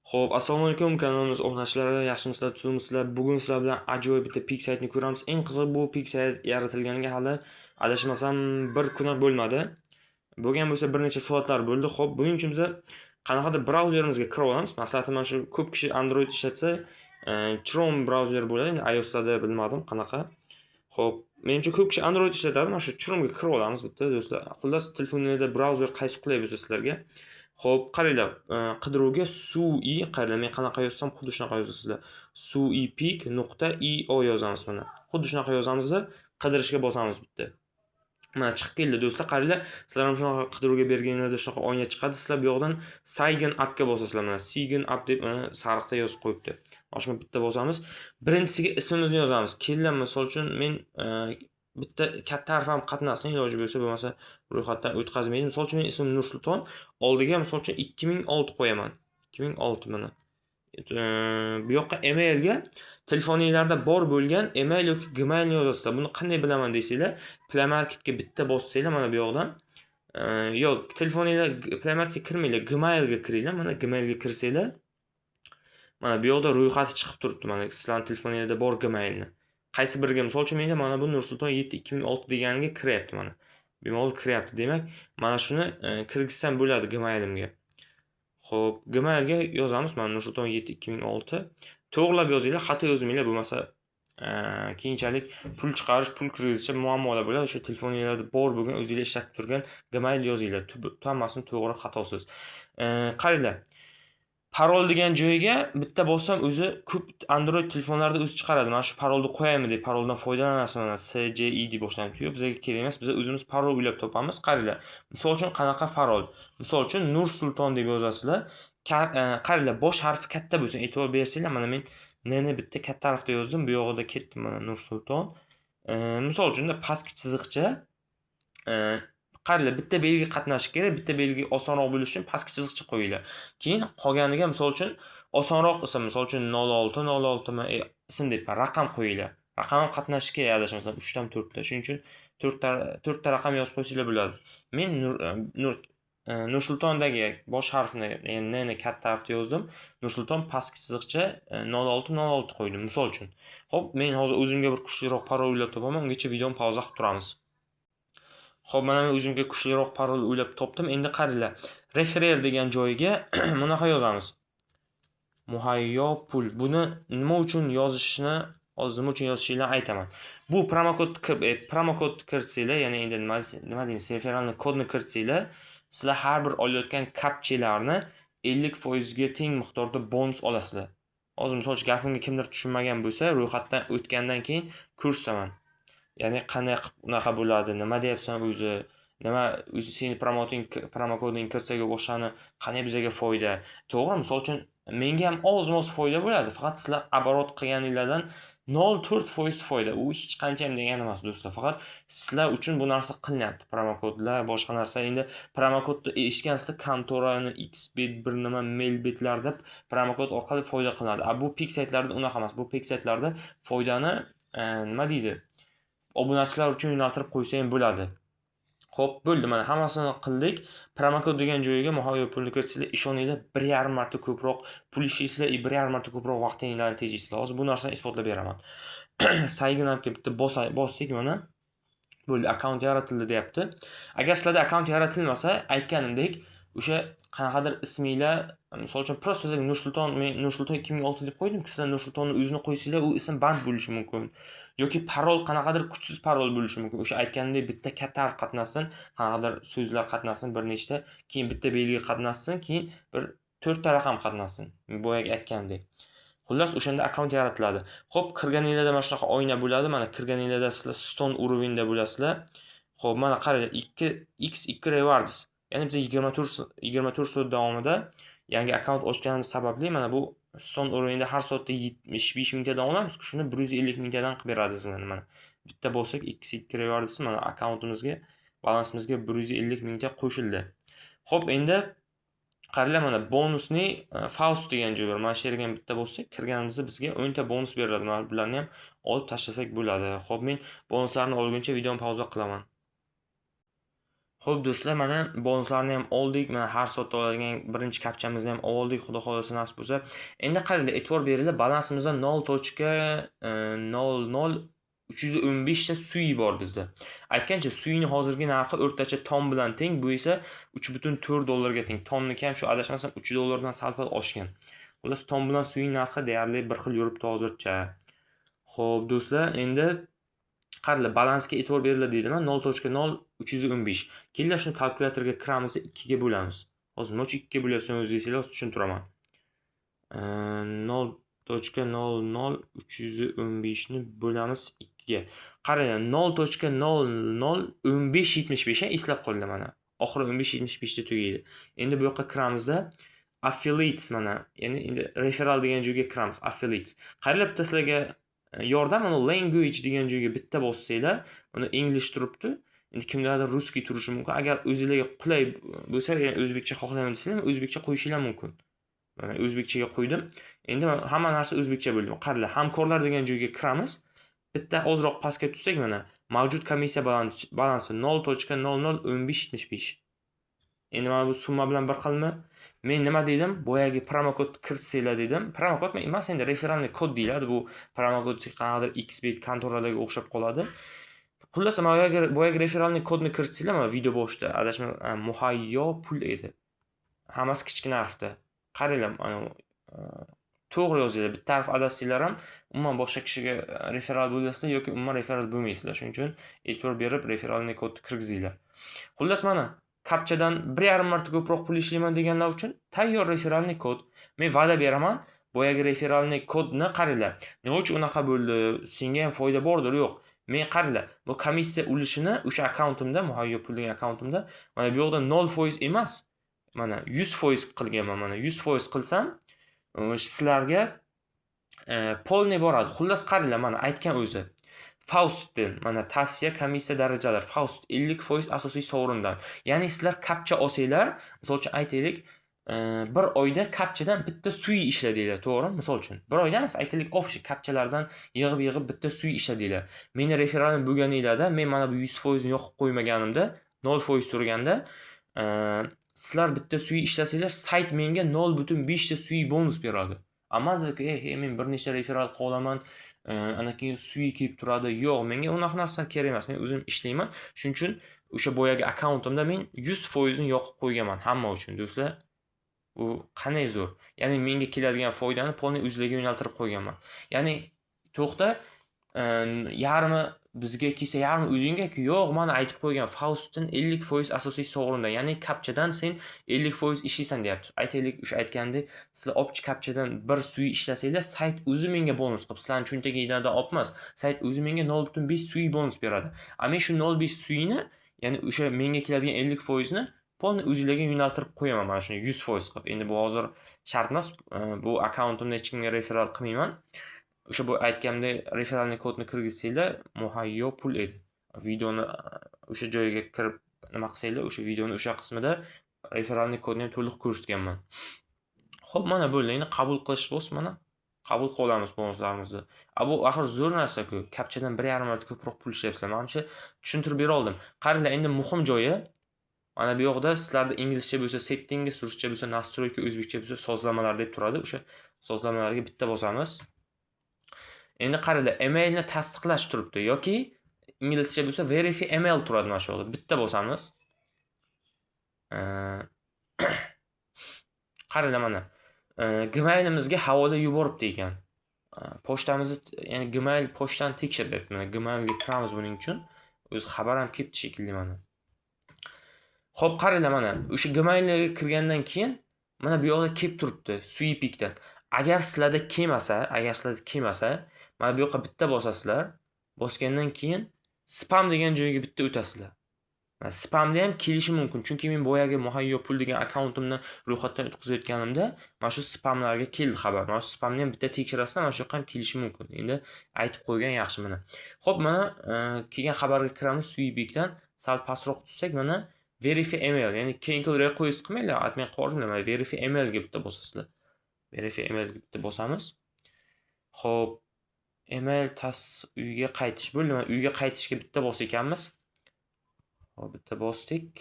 Xo'p, assalomu alaykum, kanalimiz o'rnashchilari, yaxshimisizlar, tuzukmisizlar? Bugun sizlar bilan ajoyib bitta pik saytni ko'ramiz. Eng qizig'i, bu pik sayt yaratilganiga hali adashmasam bir kun bo'lmadi. Bo'lgan bo'lsa bir necha soatlar bo'ldi. Xo'p, buning uchun biz qanaqadir brauzerimizga kirib olamiz. Masalan, mana shu ko'p kishi Android ishlatsa, Chrome brauzer bo'ladi. Endi iOS'da bilmadim qanaqa. Xo'p, menimcha ko'p kishi Android ishlatadi. Mana shu Chrome'ga kirib olamiz bitta do'stlar. Xullas, telefoningizda brauzer qaysi qulay bo'lsa sizlarga. Xo'p, qaranglar, qidiruvga SUI, qaranglar, men qanaqa yozsam xuddi shunaqa yozasizlar. suipik.io yozamiz mana. Xuddi shunaqa yozamizda qidirishga bosamiz bitta. Mana chiqib keldi do'stlar, qaranglar, sizlar ham shunaqa qidiruvga berganingizda shunaqa oyna chiqadi. Sizlar bu yoqdan Sign Up'ga bosasizlar mana. Sign Up deb mana sariqda yozib qo'yibdi. Boshqa bitta bosamiz. Birinchisiga ismimizni yozamiz. Kelinlar, misol uchun men bitta katta harf ham qatnasin, iloji bo'lmasa ro'yxatdan o'tkazmaydi. Misol uchun men ismim Nursulton, oldiga misol uchun 2006 qo'yaman. 2006 mana. Bu yoqqa emailga telefoningizda bor bo'lgan email yoki Gmail yozasizlar. Buni qanday bilaman deysizlar, Play Marketga bitta bossanglar mana bu yoqdan. Yo'q, telefoningizda Play Marketga kirmanglar, Gmailga kiringlar. Mana Gmailga kirsanglar, mana bu yoqda ro'yxati chiqib turibdi. Mana sizlarning telefoningizda bor Gmailni. Qaysi biriga, misol uchun menda mana bu Nursulton 7 2006 deganiga kiryapti mana. Bemalol kiryapti. Demak, mana shuni kirgizsam bo'ladi Gmailimga. Xo'p, Gmailga yozamiz mana Nursulton 7 2006. To'g'rilab yozinglar, xato yozmanglar, bo'lmasa keyinchalik pul chiqarish, pul kirgizishda muammolar bo'ladi. O'sha telefoningizda bor bo'lgan, o'zingizlar ishlatib turgan Gmail yozinglar. Hammasini to'g'ri, xatosiz. Qaranglar. Parol degan joyiga bitta bossam o'zi ko'p Android telefonlarda o'zi chiqaradi. Mana shu parolni qo'yaymi deb paroldan foydalanasiz mana CJI deb boshlanib. Yo'q, bizga kerak emas. Biz o'zimiz parol o'ylab topamiz. Qaranglar. Misol uchun qanaqa parol? Misol uchun Nursulton deb yozasizlar. Qaranglar, bosh harfi katta bo'lsin, e'tibor bersanglar, mana men N bitta katta harfda yozdim. Bu yog'ida ketdi mana Nursulton. Misol uchun pastki chiziqcha qaranglar, bitta belgi qatnashi kerak, bitta belgi osonroq bo'lishi uchun pastki chiziqcha qo'yinglar. Keyin qolganiga misol uchun osonroq ism, misol uchun 06 ma ism deb raqam qo'yinglar. Raqam ham qatnashi kerak, adashmasam 3 dan 4 ta. Shuning uchun 4 ta raqam yozib qo'ysanglar bo'ladi. Men Nursultondagi bosh harfni, ya'ni N katta harfda yozdim. Nursulton pastki chiziqcha 06 qo'ydim misol uchun. Xo'p, men hozir o'zimga bir kuchliroq parol o'ylab topaman. Ungacha videoni pauza qilib turamiz. Xo'p, mana men o'zimga kuchliroq parol o'ylab topdim. Endi qaranglar. Referer degan joyiga bunaqa yozamiz. Muhayyopul. Buni nima uchun yozishni, hozir nima uchun yozishinglarni aytaman. Bu promokod kiritsanglar, ya'ni endi nima deymiz, referalni kodni kiritsanglar, sizlar har bir olayotgan kapchalarni 50% ga teng miqdorda bonus olasizlar. Hozir misol uchun gapimga kimdir tushunmagan bo'lsa, ro'yxatdan o'tgandan keyin ko'rsataman. Ya'ni qanday unaqa bo'ladi, nima deyapsan o'zi, nima o'zi seni promokoding kirsaga o'shani qanday bizga foyda. To'g'ri, misol uchun menga ham oz-moz foyda bo'ladi, faqat sizlar оборот qilganinglardan 0.4% foyda. U hech qancha ham degani emas do'stlar, faqat sizlar uchun bu narsa qilinyapti. Promokodlar, boshqa narsa. Endi promokodni eshitgansizlar, kontorani Xbet bir nima Mailbetlar deb promokod orqali foyda qilinadi. Bu pik saytlarda unaqa emas. Bu pik saytlarda foydani nima deydi? Obunachilar uchun yo'naltirib qo'ysa ham bo'ladi. Xo'p, bo'ldi, mana hammasini qildik. Promokod degan joyiga muhayyo pulni kiritsanglar, ishoninglar 1,5 marta ko'proq pul ishlaysizlar, 1,5 marta ko'proq vaqtingizlarni tejaysizlar. Hozir bu narsani isbotlab beraman. Sign Up'ga bitta bosdik mana. Bo'ldi, akkaunt yaratildi deyapti. Agar sizlarda akkaunt yaratilmasa, aytganimdek, o'sha qanaqadir isminglar, misol uchun prosta Nursulton 2006 deb qo'ydim-ku, sizlar Nursultonni o'zini qo'ysanglar, u ism band bo'lishi mumkin. Yoki parol qanaqadir kuchsiz parol bo'lishi mumkin. O'sha aytganimdek bitta katta harf qatnasin, qanaqadir so'zlar qatnasin, bir nechta, keyin bitta belgi qatnasin, keyin bir 4 ta raqam qatnasin. Boyaga aytgandek. Xullas, o'shanda akkaunt yaratiladi. Xo'p, kirganingizda mana shunaqa oyna bo'ladi. Mana kirganingizda sizlar Stone urovingda bo'lasizlar. Xo'p, mana qaranglar, 2x2 rewards. Ya'ni biz 24 soat davomida yangi akkaunt ochganimiz sababli mana bu Stone urovingda har soatda 75 mingtadan olamiz. Shuni 150 mingtadan qilib beradi sizlarga mana. Bitta bo'lsak 2x2 rewards mana akkauntimizga, balansimizga 150 mingta qo'shildi. Xo'p, endi qaranglar, mana bonusni Faust degan joy bor. Mana shu yerga bitta bo'lsak, kirganimizda bizga 10 ta bonus beriladi. Mana bularni ham olib tashlasak bo'ladi. Xo'p, men bonuslarni olguncha videoni pauza qilaman. Xo'p do'stlar, mana bonuslarni ham oldik. Mana har soatda oladigan birinchi kapchamizni ham oldik. Xudo xolasa nasib bo'lsa. Endi qaranglar, e'tibor beringlar, balansimizda 0.00315 ta suyi bor bizda. Aytgancha, suyning hozirgi narxi o'rtacha ton bilan teng, bu esa 3.4 dollarga teng. Tonniki ham shu adashmasam 3 dollardan sal-pal oshgan. Xullas, ton bilan suyning narxi deyarli bir xil yuribdi hozircha. Xo'p do'stlar, endi qaranglar, balansga e'tibor beringlar deydiman. 0.0315. Kelinglar shuni kalkulyatorga kiramiz, 2 ga bo'lamiz. Hozir nima uchun 2 ga bo'lyapsan o'zingizlar tushuntiraman. 0.00315 ni bo'lamiz 2 ga. Qaranglar, 0.001575 eslab qolinglar mana. Oxiri 1575 da tugaydi. Endi bu yoqqa kiramizda affiliates mana, ya'ni endi referral degan joyga kiramiz. Affiliates. Qaranglar, bitta sizlarga yordam, mana language degan joyga bitta bossanglar, mana English turibdi. Endi kimlardir ruskiy turishi mumkin. Agar o'zingizlarga qulay bo'lsa, ya'ni o'zbekcha xohlaman desanglar, o'zbekcha qo'yishinglar mumkin. Mana o'zbekchaga qo'ydim. Endi hamma narsa o'zbekcha bo'ldi. Qaranglar, hamkorlar degan joyga kiramiz. Bitta ozroq pastga tutsak, mana mavjud komissiya balansi 0.001575. Endi mana bu summa bilan bir xilmi? Men nima dedim? Boyagi promokod kiritsanglar dedim. Promokod emas, endi referalniy kod deyiladi. Bu promokod qanaqadir Xbet kontoralarga o'xshab qoladi. Xullas, boyagi referalniy kodni kiritsanglar, mana video boshida adashma muhayyo pul edi. Hammasi kichkina harfda. Qaranglar, mana to'g'ri yozinglar. Bitta harf adashsanglar ham umuman boshqa kishiga referal bo'lasizlar yoki umuman referal bo'lmaysizlar. Shuning uchun e'tibor berib referalniy kodni kirgizinglar. Xullas, mana kapchadan 1,5 marta ko'proq pul ishlayman deganlar uchun tayyor referalniy kod. Men va'da beraman, boyagi referalniy kodni qaranglar. Nima uchun unaqa bo'ldi? Senga ham foyda bordir, yo'q? Men qaranglar, bu komissiya ulushini o'sha akkauntimda, muhayyo pul degan akkauntimda, mana bu yoqda 0% emas, mana 100% qilganman. Mana 100% qilsam, sizlarga polniy boradi. Xullas, qaranglar, mana aytgan o'zi. Faust'dan mana tavsiya komissiya darajalar. Faust 50% asosiy sovrindan. Ya'ni sizlar kapcha olsanglar, misol uchun aytaylik, bir oyda kapchadan bitta suyi ishladinglar, to'g'rimi? Misol uchun. Bir oyda emas, aytaylik, общий kapchalardan yig'ib bitta suyi ishladinglar. Meni referalim bo'lganinglarda, men mana bu 100% ni yoqib qo'ymaganimda, 0% turganda, sizlar bitta suyi ishlasanglar, sayt menga 0.5 ta suyi bonus beradi. Amazki, men bir nechta referal qolaman, ana keyin suyi kelib turadi. Yo'q, menga unaqa narsa kerak emas. Men o'zim ishlayman. Shuning uchun o'sha boyagi akkauntimda men 100% ni yoqib qo'yganman hamma uchun, do'stlar. U qanday zo'r. Ya'ni menga keladigan foydani polni o'zlariga yo'naltirib qo'yganman. Ya'ni to'xta, yarmi bizga kelsa, yarmi o'zingga-ku. Yo'q, mana aytib qo'ygan, Faust'dan 50% asosiy sovrindan. Ya'ni kapchadan sen 50% ishlaysan deyapti. Aytaylik, o'sha aytgandek, sizlar opchi kapchadan bir suyi ishlasanglar, sayt o'zi menga bonus qilib, sizlarning cho'ntagidan olmas. Sayt o'zi menga 0.5 suyi bonus beradi. Men shu 0.5 suyini, ya'ni o'sha menga keladigan 50% ni polni o'zinglarga yo'naltirib qo'yaman, mana shuni 100% qilib. Endi bu hozir shart emas. Bu akkauntimda hech kimga referal qilmayman. O'sha bu aytganimdek referalniy kodni kirgizsanglar, muhayyo pul edi. Videoni o'sha joyiga kirib nima qilsanglar, o'sha videoni o'sha qismida referalniy kodni ham to'liq ko'rsatganman. Xo'p, mana bo'ldi. Endi qabul qilish bo'lsa, mana qabul qilib olamiz bonuslarimizni. Bu axir zo'r narsa-ku. Kapchadan 1,5 marta ko'proq pul ishlayapsizlar. Menimcha tushuntirib bera oldim. Qaranglar, endi muhim joyi, mana bu yoqda sizlarda inglizcha bo'lsa settingi, ruscha bo'lsa настройки, o'zbekcha bo'lsa sozlamalar deb turadi. O'sha sozlamalarga bitta bosamiz. Endi qaranglar, emailni tasdiqlash turibdi yoki inglizcha bo'lsa verify email turadi mana shu yerda. Bitta bosamiz. Qaranglar, mana Gmailimizga havola yuboribdi ekan. Pochtamizni, ya'ni Gmail pochtani tekshiryapti. Mana Gmailga kiramiz buning uchun. O'zi xabar ham kelibdi shekilli mana. Xo'p, qaranglar, mana o'sha Gmailga kirgandan keyin mana bu yoqda kelib turibdi Sweepikdan. Agar sizlarda kelmasa, mana bu yoqqa bitta bosasizlar. Bosgandan keyin spam degan joyga bitta o'tasizlar. Mana spamda ham kelishi mumkin, chunki men boyagi muhayyo pul degan akkauntimni ro'yxatdan o'tkazayotganimda mana shu spamlarga keldi xabar. Mana shu spamni ham bitta tekshirasizlar, mana shu yoqqa ham kelishi mumkin. Endi aytib qo'ygan yaxshi mana. Xo'p, mana kelgan xabarga kiramiz Sweepikdan. Sal pastroq tutsak, mana verify email, ya'ni keyin request qilmanglar, aytmay qo'yinglar, mana verify email ga bitta bosasizlar. Verify email ga bitta bosamiz. Xo'p, email uyga qaytish bo'ldi. Mana uyga qaytishga bitta bos ekanmiz. Hop, bitta bosdik.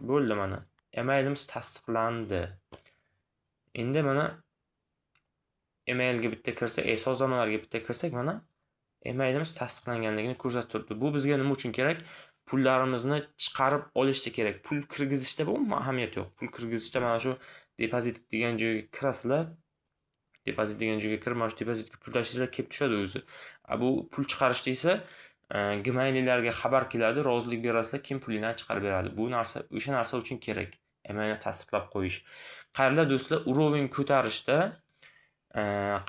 Bo'ldi mana. Emailimiz tasdiqlandi. Endi mana emailga bitta kirsak, sozlamalarga bitta kirsak mana emailimiz tasdiqlanganligini ko'rsatib turibdi. Bu bizga nima uchun kerak? Pullarimizni chiqarib olishda kerak. Pul kirgizishda bu ahamiyati yo'q. Pul kirgizishda mana shu depozit degan joyga kirasizlar. Depozit degan joyga kirib, mana shu depozitga pul tashlasizlar, kelib tushadi o'zi. Bu pul chiqarishda esa gmaillarga xabar keladi, rozilik berasizlar, kim pulinglarni chiqarib beradi. Bu narsa o'sha narsa uchun kerak. Emailni tasdiqlab qo'yish. Qadrli do'stlar, уровень ko'tarishda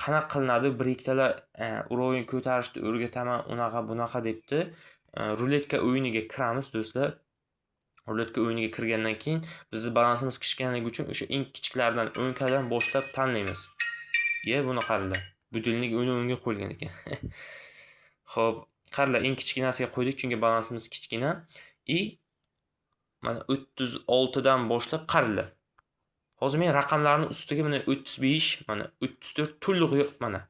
qanaqa qilinadi? Bir ikkitalar уровень ko'tarishni o'rgataman, unaqa bunaqa debdi. Ruletka o'yiniga kiramiz do'stlar. Ruletka o'yiniga kirgandan keyin bizning balansimiz kichikkanligi uchun o'sha eng kichiklardan 10 kadan boshlab tanlaymiz. Buni qaralar. Budilnik o'yinga qo'yilgan ekan. Xo'p, qaralar, eng kichkinasiga qo'ydik chunki balansimiz kichkina. Mana 36 dan boshlab qaralar. Hozir men raqamlarni ustiga mana 35, mana 34 to'liq yo'q mana.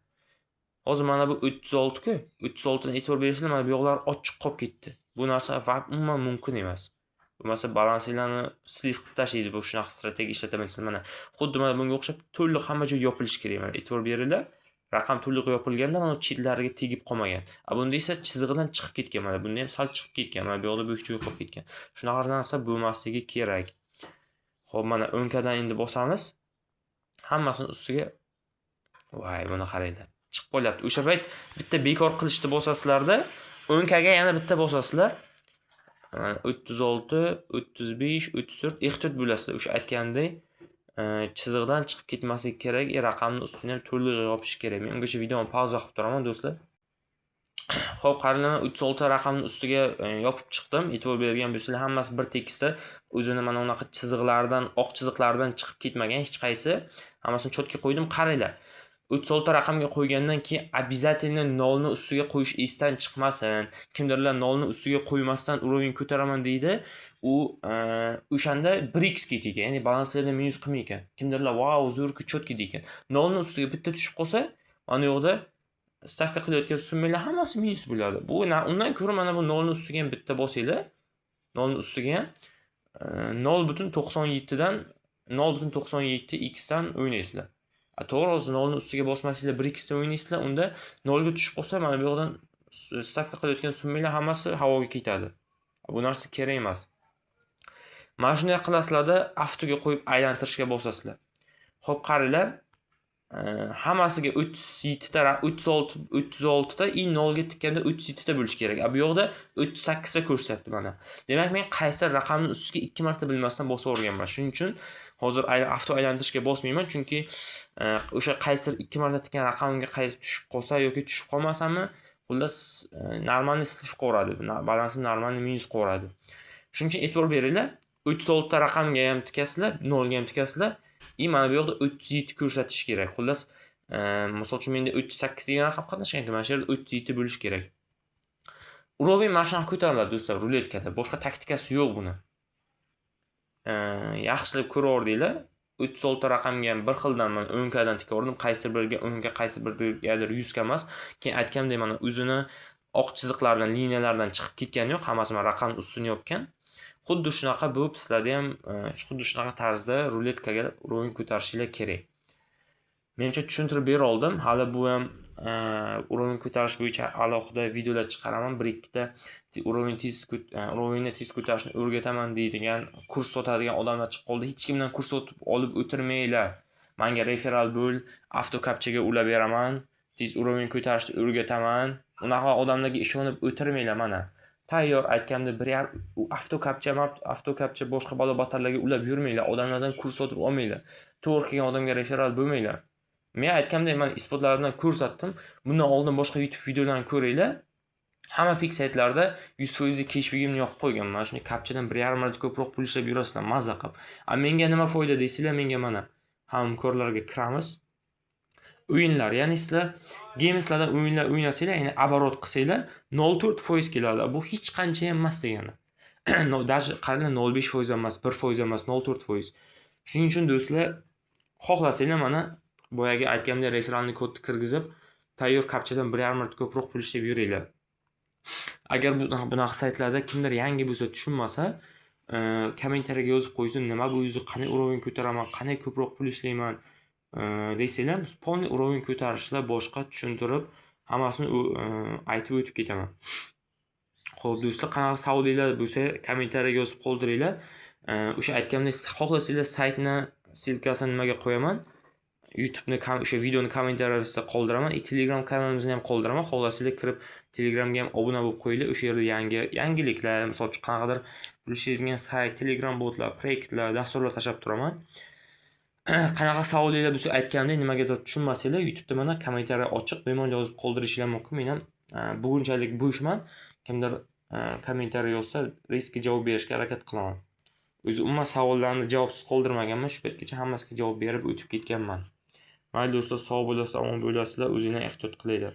Hozir mana bu 36-ku. 36 dan e'tibor bersanglar, mana bu yoqlar ochiq qolib ketdi. Bu narsa umuman mumkin emas. Bo'lmasa balansinglarni silib tashlaydi. Bu shunaqa strategiya ishlataman. Mana xuddi mana bunga o'xshab to'liq hamma joy yopilishi kerak. Mana e'tibor beringlar. Raqam to'liq yopilganda mana chetlariga tegib qolmagan. Bunda esa chizig'idan chiqib ketgan. Mana bunda ham sal chiqib ketgan. Mana bu yoqda bo'sh joy qolib ketgan. Shunaqa narsa bo'lmasligi kerak. Xo'p, mana 10 kadan endi bosamiz. Hammasini ustiga buni qaranglar. Chiqib qolyapti. O'sha payt bitta bekor qilishni bosasizlarda 10 kaga yana bitta bosasizlar. 36, 35, 34 ehtiyot bo'lasizlar. O'sha aytgandek, chiziqdan chiqib ketmasligi kerak. Raqamni ustini ham to'liq yopish kerak. Men ungacha videoni pauza qilib turaman do'stlar. Xo'p, qaranglar, 36 raqamni ustiga yopib chiqdim. E'tibor bergan bo'lsanglar, hammasi bir tekisda. O'zini mana unaqa chiziqlardan, oq chiziqlardan chiqib ketmagan hech qaysi. Hammasini chotga qo'ydim. Qaranglar. 36 raqamga qo'ygandan keyin обязательно 0 ni ustiga qo'yish esdan chiqmasin. Kimdirlar 0 ni ustiga qo'ymasdan уровень ko'taraman deydi. U o'shanda 1x ketdi, ya'ni balanslarni minus qilmay ekan. Kimdirlar vau, zo'r-ku, chotki deydi. 0 ni ustiga bitta tushib qolsa, mana yo'qda stavka qilayotgan summalar hammasi minus bo'ladi. Bu undan ko'ra mana bu 0 ni ustiga ham bitta bosinglar. 0 ni ustiga ham 0.97 dan 0.97 x dan o'ynaysizlar. To'g'ri, o'zi 0 ni ustiga bosmasanglar 1x dan o'ynaysizlar, unda 0 ga tushib qolsa, mana bu yoqdan stavka qilayotgan summalar hammasi havoga ketadi. Bu narsa kerak emas. Mana shunday qilasizlarda avtoga qo'yib aylantirishga bosasizlar. Xo'p, qaranglar. Hammasiga 37 ta 36 ta 0 ga tikkanda 37 ta bo'lish kerak. Bu yoqda 38 ta ko'rsatyapti mana. Demak, men qaysi raqamni ustiga 2 marta bilmasdan bosib o'rganman. Shuning uchun hozir avto aylantirishga bosmayman, chunki o'sha qaysi 2 marta tikkan raqamga qaysi tushib qolsa yoki tushib qolmasami, xullas normalni slif qo'radi. Balansim normalni minus qo'radi. Shuning uchun e'tibor beringlar. 36 ta raqamga ham tikasizlar, 0 ga ham tikasizlar. Mana bu yoqda 37 ko'rsatish kerak. Xullas, misol uchun menda 38 degan raqam qatnashgan ekan. Mana shu yerda 37 bo'lish kerak. Уровень mana shunaqa ko'tariladi do'stlar, ruletkada. Boshqa taktikasi yo'q buni. Yaxshilab ko'raverdinglar. 36 raqamga ham bir xildan men 10 kadan tikaverdim. Qaysi biriga 10 ga, qaysi birigadir 100 ga emas. Keyin aytgandek mana o'zini oq chiziqlardan, liniyalardan chiqib ketgani yo'q. Hammasi mana raqam ustini yopgan. Xuddi shunaqa bo'lib, sizlarda ham xuddi shunaqa tarzda ruletkaga уровень ko'tarishinglar kerak. Menimcha tushuntirib bera oldim. Hali bu ham уровень ko'tarish bo'yicha alohida videolar chiqaraman. Bir ikkita уровеньni tez ko'tarishni o'rgataman deydigan kurs sotadigan odamlar chiqib qoldi. Hech kimdan kurs olib o'tirmanglar. Menga referal bo'l, avtokapchaga ulab beraman, tez уровень ko'tarishni o'rgataman. Unaqa odamlarga ishonib o'tirmanglar mana. Tayyor aytganda avtokapcha boshqa balo-batarlarga ulab yurmanglar. Odamlardan kurs sotib olmanglar. To'g'ri kelgan odamga referal bo'lmanglar. Men aytgandek, men isbotlardan ko'rsatdim. Bundan oldin boshqa YouTube videolarni ko'ringlar. Hamma pik saytlarda 100% cashback'imni yoqib qo'yganman. Mana shunday kapchadan 1,5 marta ko'proq pul ishlab yurasizlar, mazza qilib. Menga nima foyda deysizlar, menga mana hamkorlarga kiramiz. O'yinlar, ya'ni sizlar gameslardan o'yinlar o'ynasanglar, ya'ni оборот qilsanglar 0.4% keladi. Bu hech qancha ham emas degani. Даже qaranglar 0.5% emas, 1% emas, 0.4%. Shuning uchun do'stlar, xohlasanglar mana boyagi aytganimdek referalni kodni kirgizib, tayyor kapchadan 1,5 marta ko'proq pul ishlab yuringlar. Agar bunaqa saytlarda kimdir yangi bo'lsa, tushunmasa, kommentariyaga yozib qo'ysin, nima bu yuzi, qanday уровень ko'taraman, qanday ko'proq pul ishlayman desanglar, полный уровень ko'tarishlar boshqa tushuntirib, hammasini aytib o'tib ketaman. Xo'p, do'stlar, qanaqa savolinglar bo'lsa, kommentariyaga yozib qoldiringlar. O'sha aytganimdek, xohlasanglar saytni silkasini nimaga qo'yaman? YouTube'ni o'sha videoni kommentariyasida qoldiraman. Telegram kanalimizni ham qoldiraman. Xohlasanglar kirib Telegramga ham obuna bo'lib qo'yinglar. O'sha yerda yangiliklar, misol uchun qanaqadir bilishadigan sayt, Telegram botlar, proyektlar, dasturlar tashab turaman. Qanaqa savolinglar bo'lsa, aytganimdek, nimagadir tushunmasanglar, YouTube'da mana kommentariya ochiq, bemalol yozib qoldirishinglar mumkin. Men ham bugunchalik bo'shman. Kimdir kommentariya yozsa, riski javob berishga harakat qilaman. O'zi umuman savollarni javobsiz qoldirmaganman. Shu paytgacha hammasiga javob berib o'tib ketganman. Mayli do'stlar, sog' bo'lasizlar, omon bo'lasizlar, o'zinglarga ehtiyot qilinglar.